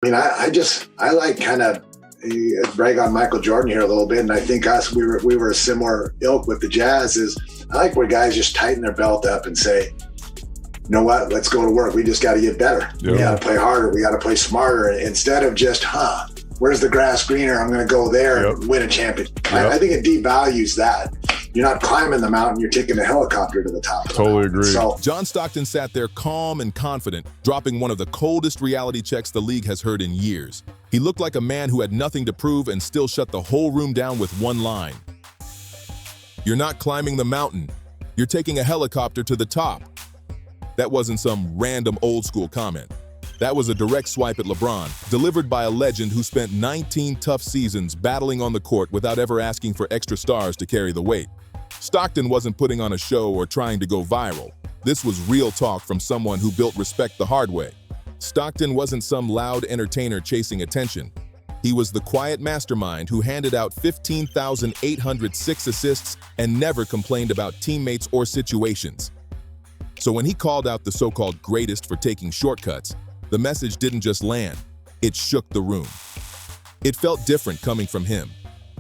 I mean, I like kind of brag on Michael Jordan here a little bit, and I think we were a similar ilk with the Jazz. Is I like where guys just tighten their belt up and say, you know what, let's go to work. We just got to get better. Yeah. We got to play harder. We got to play smarter instead of just, where's the grass greener? I'm going to go there and win a championship. Yep. I think it devalues that. You're not climbing the mountain, you're taking a helicopter to the top. Totally agree. So, John Stockton sat there calm and confident, dropping one of the coldest reality checks the league has heard in years. He looked like a man who had nothing to prove and still shut the whole room down with one line. You're not climbing the mountain, you're taking a helicopter to the top. That wasn't some random old school comment. That was a direct swipe at LeBron, delivered by a legend who spent 19 tough seasons battling on the court without ever asking for extra stars to carry the weight. Stockton wasn't putting on a show or trying to go viral. This was real talk from someone who built respect the hard way. Stockton wasn't some loud entertainer chasing attention. He was the quiet mastermind who handed out 15,806 assists and never complained about teammates or situations. So when he called out the so-called greatest for taking shortcuts, the message didn't just land, it shook the room. It felt different coming from him,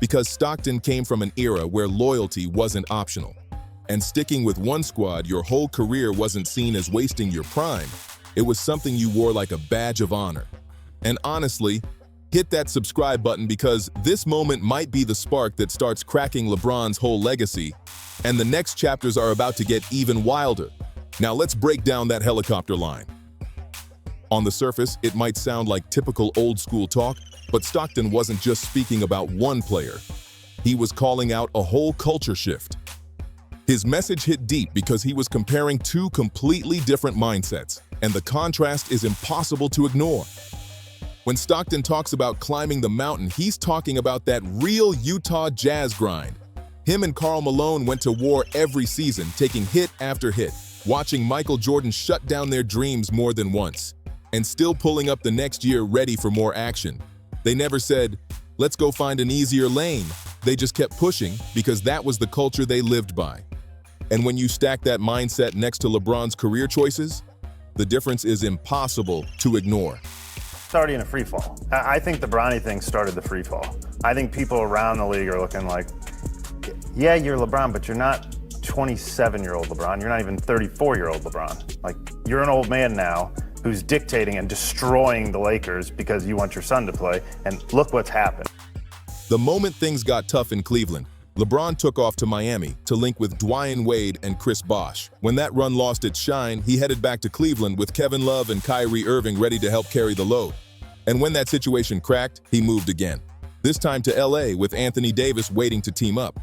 because Stockton came from an era where loyalty wasn't optional. And sticking with one squad your whole career wasn't seen as wasting your prime. It was something you wore like a badge of honor. And honestly, hit that subscribe button because this moment might be the spark that starts cracking LeBron's whole legacy, and the next chapters are about to get even wilder. Now let's break down that helicopter line. On the surface, it might sound like typical old-school talk, but Stockton wasn't just speaking about one player. He was calling out a whole culture shift. His message hit deep because he was comparing two completely different mindsets, and the contrast is impossible to ignore. When Stockton talks about climbing the mountain, he's talking about that real Utah Jazz grind. Him and Karl Malone went to war every season, taking hit after hit, watching Michael Jordan shut down their dreams more than once, and still pulling up the next year ready for more action. They never said, let's go find an easier lane. They just kept pushing because that was the culture they lived by. And when you stack that mindset next to LeBron's career choices, the difference is impossible to ignore. It's already in a free fall. I think the Bronny thing started the free fall. I think people around the league are looking like, yeah, you're LeBron, but you're not 27-year-old LeBron. You're not even 34-year-old LeBron. Like, you're an old man now who's dictating and destroying the Lakers because you want your son to play, and look what's happened. The moment things got tough in Cleveland, LeBron took off to Miami to link with Dwyane Wade and Chris Bosh. When that run lost its shine, he headed back to Cleveland with Kevin Love and Kyrie Irving ready to help carry the load. And when that situation cracked, he moved again. This time to LA with Anthony Davis waiting to team up.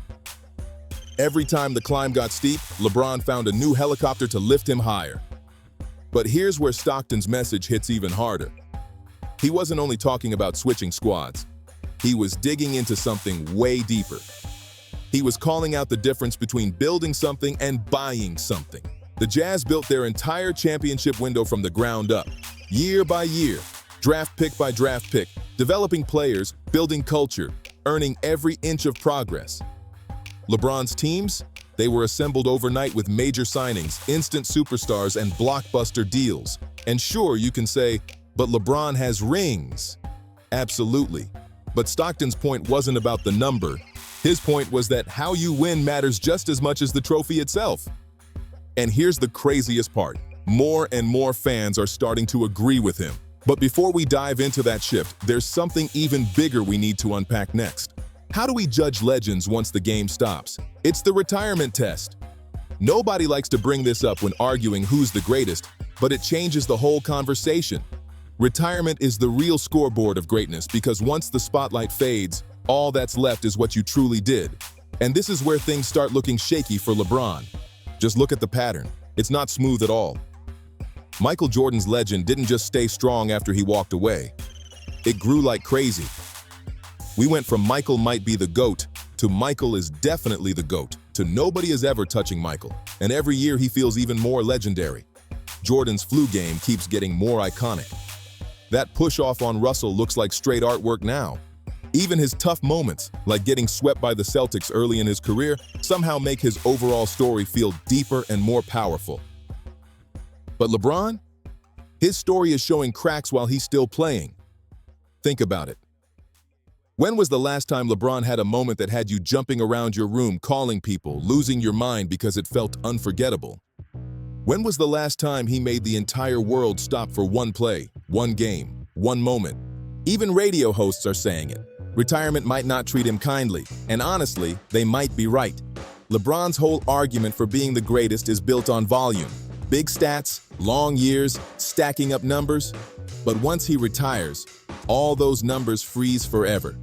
Every time the climb got steep, LeBron found a new helicopter to lift him higher. But here's where Stockton's message hits even harder. He wasn't only talking about switching squads. He was digging into something way deeper. He was calling out the difference between building something and buying something. The Jazz built their entire championship window from the ground up, year by year, draft pick by draft pick, developing players, building culture, earning every inch of progress. LeBron's teams? They were assembled overnight with major signings, instant superstars, and blockbuster deals. And sure, you can say, but LeBron has rings. Absolutely. But Stockton's point wasn't about the number. His point was that how you win matters just as much as the trophy itself. And here's the craziest part. More and more fans are starting to agree with him. But before we dive into that shift, there's something even bigger we need to unpack next. How do we judge legends once the game stops? It's the retirement test. Nobody likes to bring this up when arguing who's the greatest, but it changes the whole conversation. Retirement is the real scoreboard of greatness because once the spotlight fades, all that's left is what you truly did. And this is where things start looking shaky for LeBron. Just look at the pattern. It's not smooth at all. Michael Jordan's legend didn't just stay strong after he walked away. It grew like crazy. We went from Michael might be the GOAT to Michael is definitely the GOAT to nobody is ever touching Michael. And every year he feels even more legendary. Jordan's flu game keeps getting more iconic. That push-off on Russell looks like straight artwork now. Even his tough moments, like getting swept by the Celtics early in his career, somehow make his overall story feel deeper and more powerful. But LeBron? His story is showing cracks while he's still playing. Think about it. When was the last time LeBron had a moment that had you jumping around your room, calling people, losing your mind because it felt unforgettable? When was the last time he made the entire world stop for one play, one game, one moment? Even radio hosts are saying it. Retirement might not treat him kindly, and honestly, they might be right. LeBron's whole argument for being the greatest is built on volume. Big stats, long years, stacking up numbers. But once he retires, all those numbers freeze forever.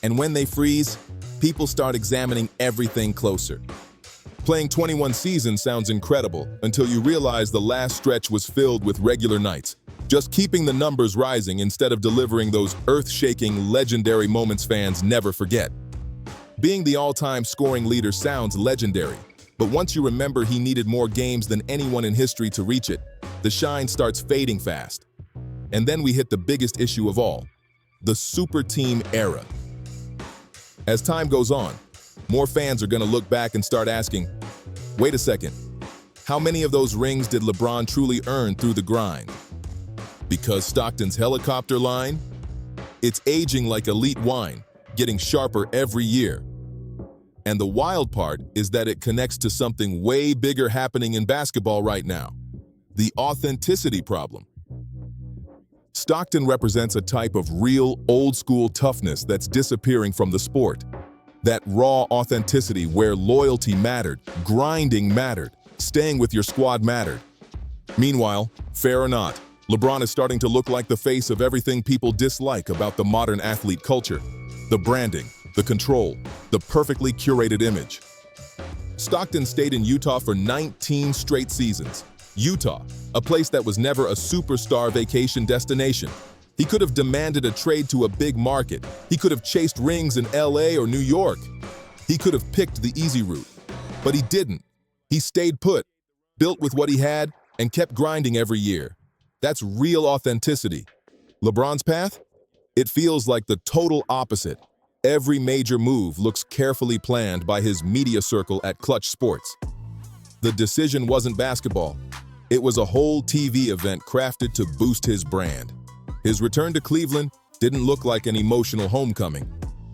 And when they freeze, people start examining everything closer. Playing 21 seasons sounds incredible until you realize the last stretch was filled with regular nights, just keeping the numbers rising instead of delivering those earth-shaking, legendary moments fans never forget. Being the all-time scoring leader sounds legendary, but once you remember he needed more games than anyone in history to reach it, the shine starts fading fast. And then we hit the biggest issue of all, the super team era. As time goes on, more fans are going to look back and start asking, wait a second, how many of those rings did LeBron truly earn through the grind? Because Stockton's helicopter line? It's aging like elite wine, getting sharper every year. And the wild part is that it connects to something way bigger happening in basketball right now, the authenticity problem. Stockton represents a type of real, old-school toughness that's disappearing from the sport. That raw authenticity where loyalty mattered, grinding mattered, staying with your squad mattered. Meanwhile, fair or not, LeBron is starting to look like the face of everything people dislike about the modern athlete culture. The branding, the control, the perfectly curated image. Stockton stayed in Utah for 19 straight seasons. Utah, a place that was never a superstar vacation destination. He could have demanded a trade to a big market. He could have chased rings in LA or New York. He could have picked the easy route. But he didn't. He stayed put, built with what he had, and kept grinding every year. That's real authenticity. LeBron's path? It feels like the total opposite. Every major move looks carefully planned by his media circle at Clutch Sports. The decision wasn't basketball. It was a whole TV event crafted to boost his brand. His return to Cleveland didn't look like an emotional homecoming.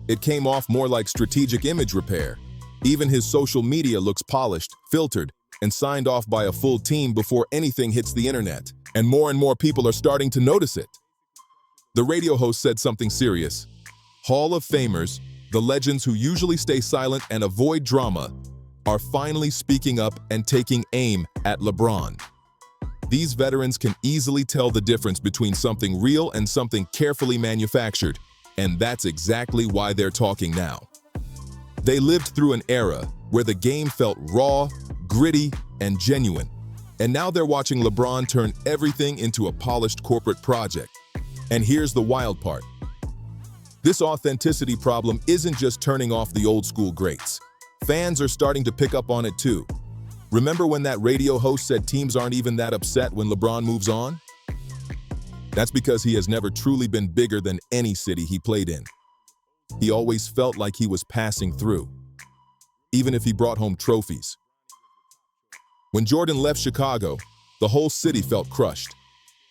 It came off more like strategic image repair. Even his social media looks polished, filtered, and signed off by a full team before anything hits the internet. And more people are starting to notice it. The radio host said something serious. Hall of Famers, the legends who usually stay silent and avoid drama, are finally speaking up and taking aim at LeBron. These veterans can easily tell the difference between something real and something carefully manufactured, and that's exactly why they're talking now. They lived through an era where the game felt raw, gritty, and genuine, and now they're watching LeBron turn everything into a polished corporate project. And here's the wild part. This authenticity problem isn't just turning off the old school greats. Fans are starting to pick up on it too. Remember when that radio host said teams aren't even that upset when LeBron moves on? That's because he has never truly been bigger than any city he played in. He always felt like he was passing through, even if he brought home trophies. When Jordan left Chicago, the whole city felt crushed.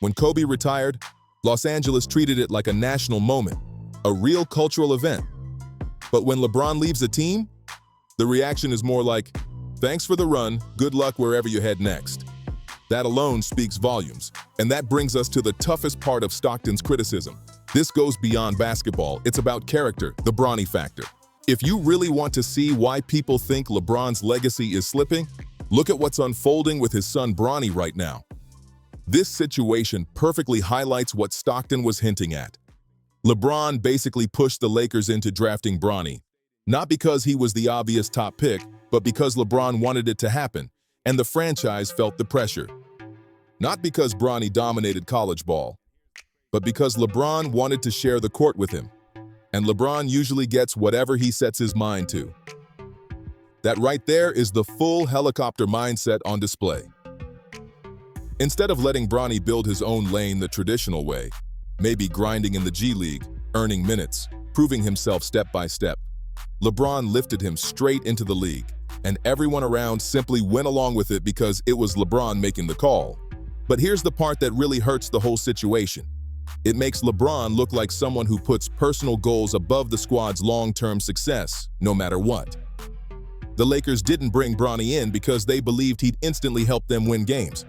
When Kobe retired, Los Angeles treated it like a national moment, a real cultural event. But when LeBron leaves a team, the reaction is more like, thanks for the run, good luck wherever you head next. That alone speaks volumes, and that brings us to the toughest part of Stockton's criticism. This goes beyond basketball, it's about character, the Bronny factor. If you really want to see why people think LeBron's legacy is slipping, look at what's unfolding with his son Bronny right now. This situation perfectly highlights what Stockton was hinting at. LeBron basically pushed the Lakers into drafting Bronny, not because he was the obvious top pick, but because LeBron wanted it to happen, and the franchise felt the pressure. Not because Bronny dominated college ball, but because LeBron wanted to share the court with him. And LeBron usually gets whatever he sets his mind to. That right there is the full helicopter mindset on display. Instead of letting Bronny build his own lane the traditional way, maybe grinding in the G League, earning minutes, proving himself step by step, LeBron lifted him straight into the league, and everyone around simply went along with it because it was LeBron making the call. But here's the part that really hurts the whole situation. It makes LeBron look like someone who puts personal goals above the squad's long-term success, no matter what. The Lakers didn't bring Bronny in because they believed he'd instantly help them win games.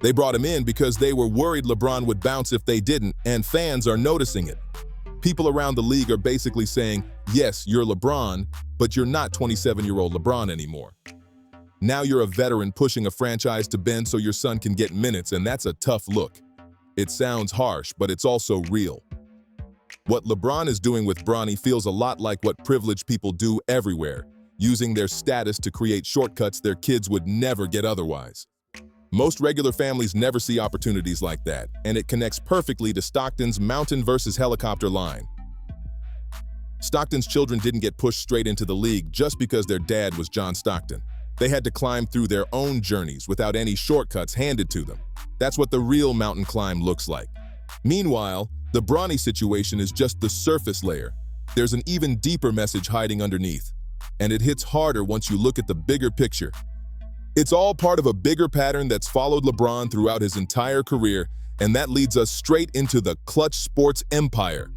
They brought him in because they were worried LeBron would bounce if they didn't, and fans are noticing it. People around the league are basically saying, yes, you're LeBron, but you're not 27-year-old LeBron anymore. Now you're a veteran pushing a franchise to bend so your son can get minutes, and that's a tough look. It sounds harsh, but it's also real. What LeBron is doing with Bronny feels a lot like what privileged people do everywhere, using their status to create shortcuts their kids would never get otherwise. Most regular families never see opportunities like that, and it connects perfectly to Stockton's mountain versus helicopter line. Stockton's children didn't get pushed straight into the league just because their dad was John Stockton. They had to climb through their own journeys without any shortcuts handed to them. That's what the real mountain climb looks like. Meanwhile, the Bronny situation is just the surface layer. There's an even deeper message hiding underneath, and it hits harder once you look at the bigger picture. It's all part of a bigger pattern that's followed LeBron throughout his entire career, and that leads us straight into the clutch sports empire.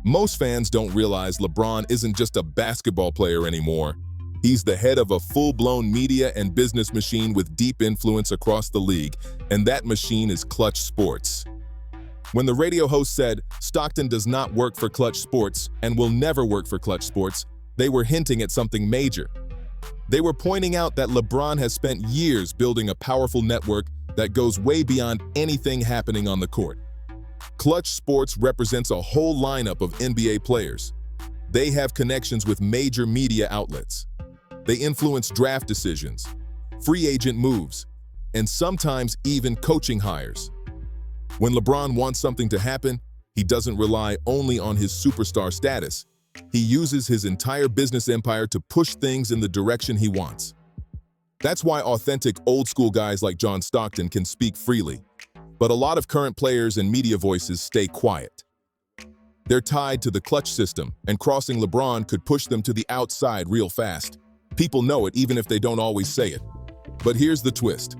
Most fans don't realize LeBron isn't just a basketball player anymore. He's the head of a full-blown media and business machine with deep influence across the league, and that machine is Clutch Sports. When the radio host said, "Stockton does not work for Clutch Sports and will never work for Clutch Sports," they were hinting at something major. They were pointing out that LeBron has spent years building a powerful network that goes way beyond anything happening on the court. Clutch Sports represents a whole lineup of NBA players. They have connections with major media outlets. They influence draft decisions, free agent moves, and sometimes even coaching hires. When LeBron wants something to happen, he doesn't rely only on his superstar status. He uses his entire business empire to push things in the direction he wants. That's why authentic old-school guys like John Stockton can speak freely, but a lot of current players and media voices stay quiet. They're tied to the clutch system, and crossing LeBron could push them to the outside real fast. People know it even if they don't always say it. But here's the twist.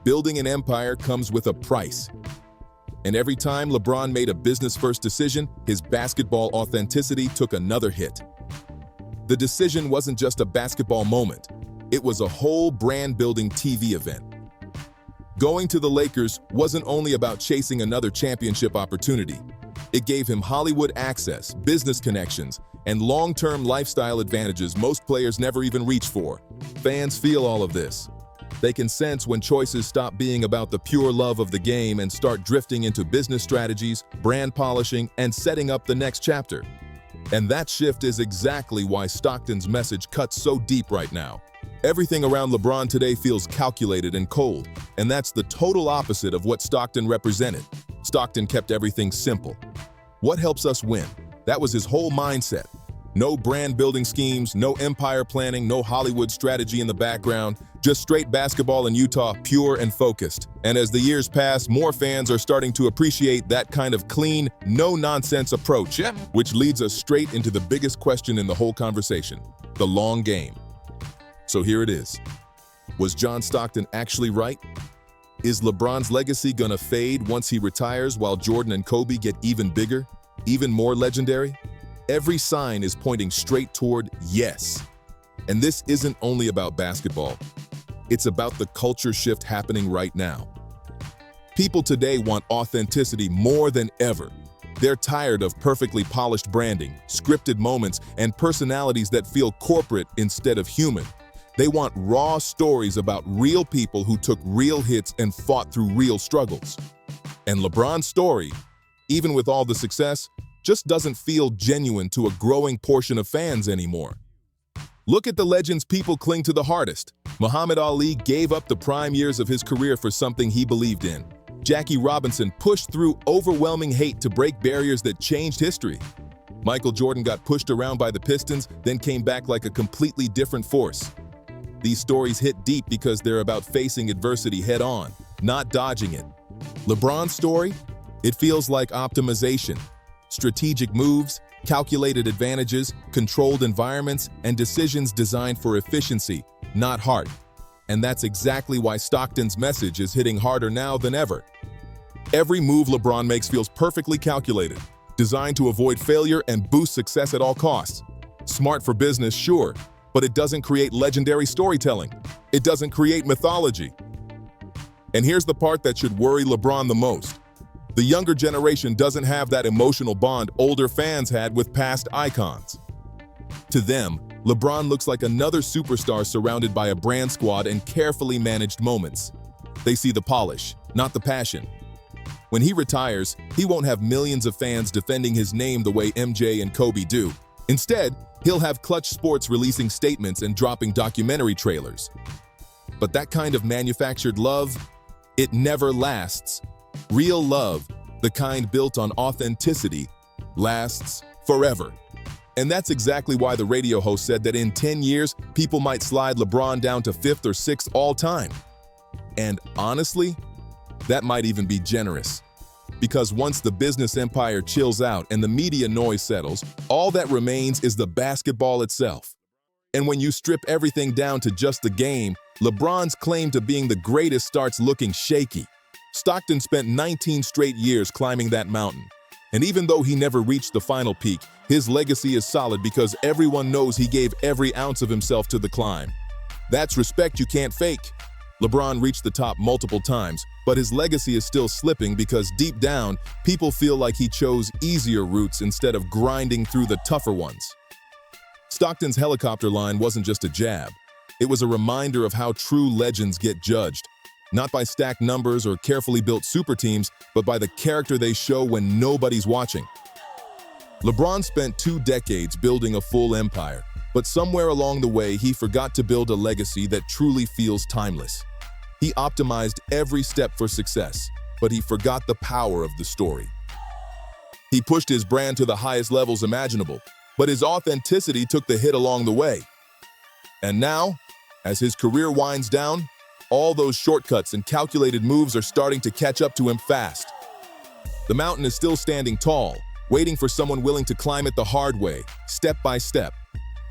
Building an empire comes with a price. And every time LeBron made a business-first decision, his basketball authenticity took another hit. The decision wasn't just a basketball moment. It was a whole brand-building TV event. Going to the Lakers wasn't only about chasing another championship opportunity. It gave him Hollywood access, business connections, and long-term lifestyle advantages most players never even reach for. Fans feel all of this. They can sense when choices stop being about the pure love of the game and start drifting into business strategies, brand polishing, and setting up the next chapter. And that shift is exactly why Stockton's message cuts so deep right now. Everything around LeBron today feels calculated and cold, and that's the total opposite of what Stockton represented. Stockton kept everything simple. What helps us win? That was his whole mindset. No brand-building schemes, no empire planning, no Hollywood strategy in the background, just straight basketball in Utah, pure and focused. And as the years pass, more fans are starting to appreciate that kind of clean, no-nonsense approach, which leads us straight into the biggest question in the whole conversation, the long game. So here it is. Was John Stockton actually right? Is LeBron's legacy gonna fade once he retires while Jordan and Kobe get even bigger, even more legendary? Every sign is pointing straight toward yes. And this isn't only about basketball. It's about the culture shift happening right now. People today want authenticity more than ever. They're tired of perfectly polished branding, scripted moments, and personalities that feel corporate instead of human. They want raw stories about real people who took real hits and fought through real struggles. And LeBron's story, even with all the success, just doesn't feel genuine to a growing portion of fans anymore. Look at the legends people cling to the hardest. Muhammad Ali gave up the prime years of his career for something he believed in. Jackie Robinson pushed through overwhelming hate to break barriers that changed history. Michael Jordan got pushed around by the Pistons, then came back like a completely different force. These stories hit deep because they're about facing adversity head-on, not dodging it. LeBron's story? It feels like optimization. Strategic moves, calculated advantages, controlled environments, and decisions designed for efficiency, not heart. And that's exactly why Stockton's message is hitting harder now than ever. Every move LeBron makes feels perfectly calculated, designed to avoid failure and boost success at all costs. Smart for business, sure, but it doesn't create legendary storytelling. It doesn't create mythology. And here's the part that should worry LeBron the most. The younger generation doesn't have that emotional bond older fans had with past icons. To them, LeBron looks like another superstar surrounded by a brand squad and carefully managed moments. They see the polish, not the passion. When he retires, he won't have millions of fans defending his name the way MJ and Kobe do. Instead, he'll have Clutch Sports releasing statements and dropping documentary trailers. But that kind of manufactured love, it never lasts. Real love, the kind built on authenticity, lasts forever. And that's exactly why the radio host said that in 10 years, people might slide LeBron down to 5th or 6th all time. And honestly, that might even be generous. Because once the business empire chills out and the media noise settles, all that remains is the basketball itself. And when you strip everything down to just the game, LeBron's claim to being the greatest starts looking shaky. Stockton spent 19 straight years climbing that mountain. And even though he never reached the final peak, his legacy is solid because everyone knows he gave every ounce of himself to the climb. That's respect you can't fake. LeBron reached the top multiple times, but his legacy is still slipping because deep down, people feel like he chose easier routes instead of grinding through the tougher ones. Stockton's helicopter line wasn't just a jab. It was a reminder of how true legends get judged. Not by stacked numbers or carefully built super teams, but by the character they show when nobody's watching. LeBron spent 2 decades building a full empire, but somewhere along the way, he forgot to build a legacy that truly feels timeless. He optimized every step for success, but he forgot the power of the story. He pushed his brand to the highest levels imaginable, but his authenticity took the hit along the way. And now, as his career winds down, all those shortcuts and calculated moves are starting to catch up to him fast. The mountain is still standing tall, waiting for someone willing to climb it the hard way, step by step.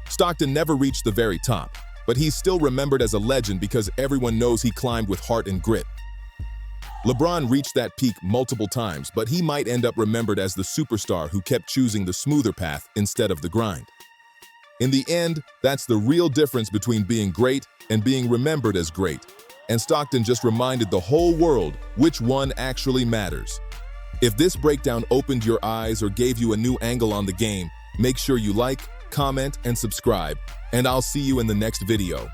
Stockton never reached the very top, but he's still remembered as a legend because everyone knows he climbed with heart and grit. LeBron reached that peak multiple times, but he might end up remembered as the superstar who kept choosing the smoother path instead of the grind. In the end, that's the real difference between being great and being remembered as great. And Stockton just reminded the whole world which one actually matters. If this breakdown opened your eyes or gave you a new angle on the game, make sure you like, comment, and subscribe, and I'll see you in the next video.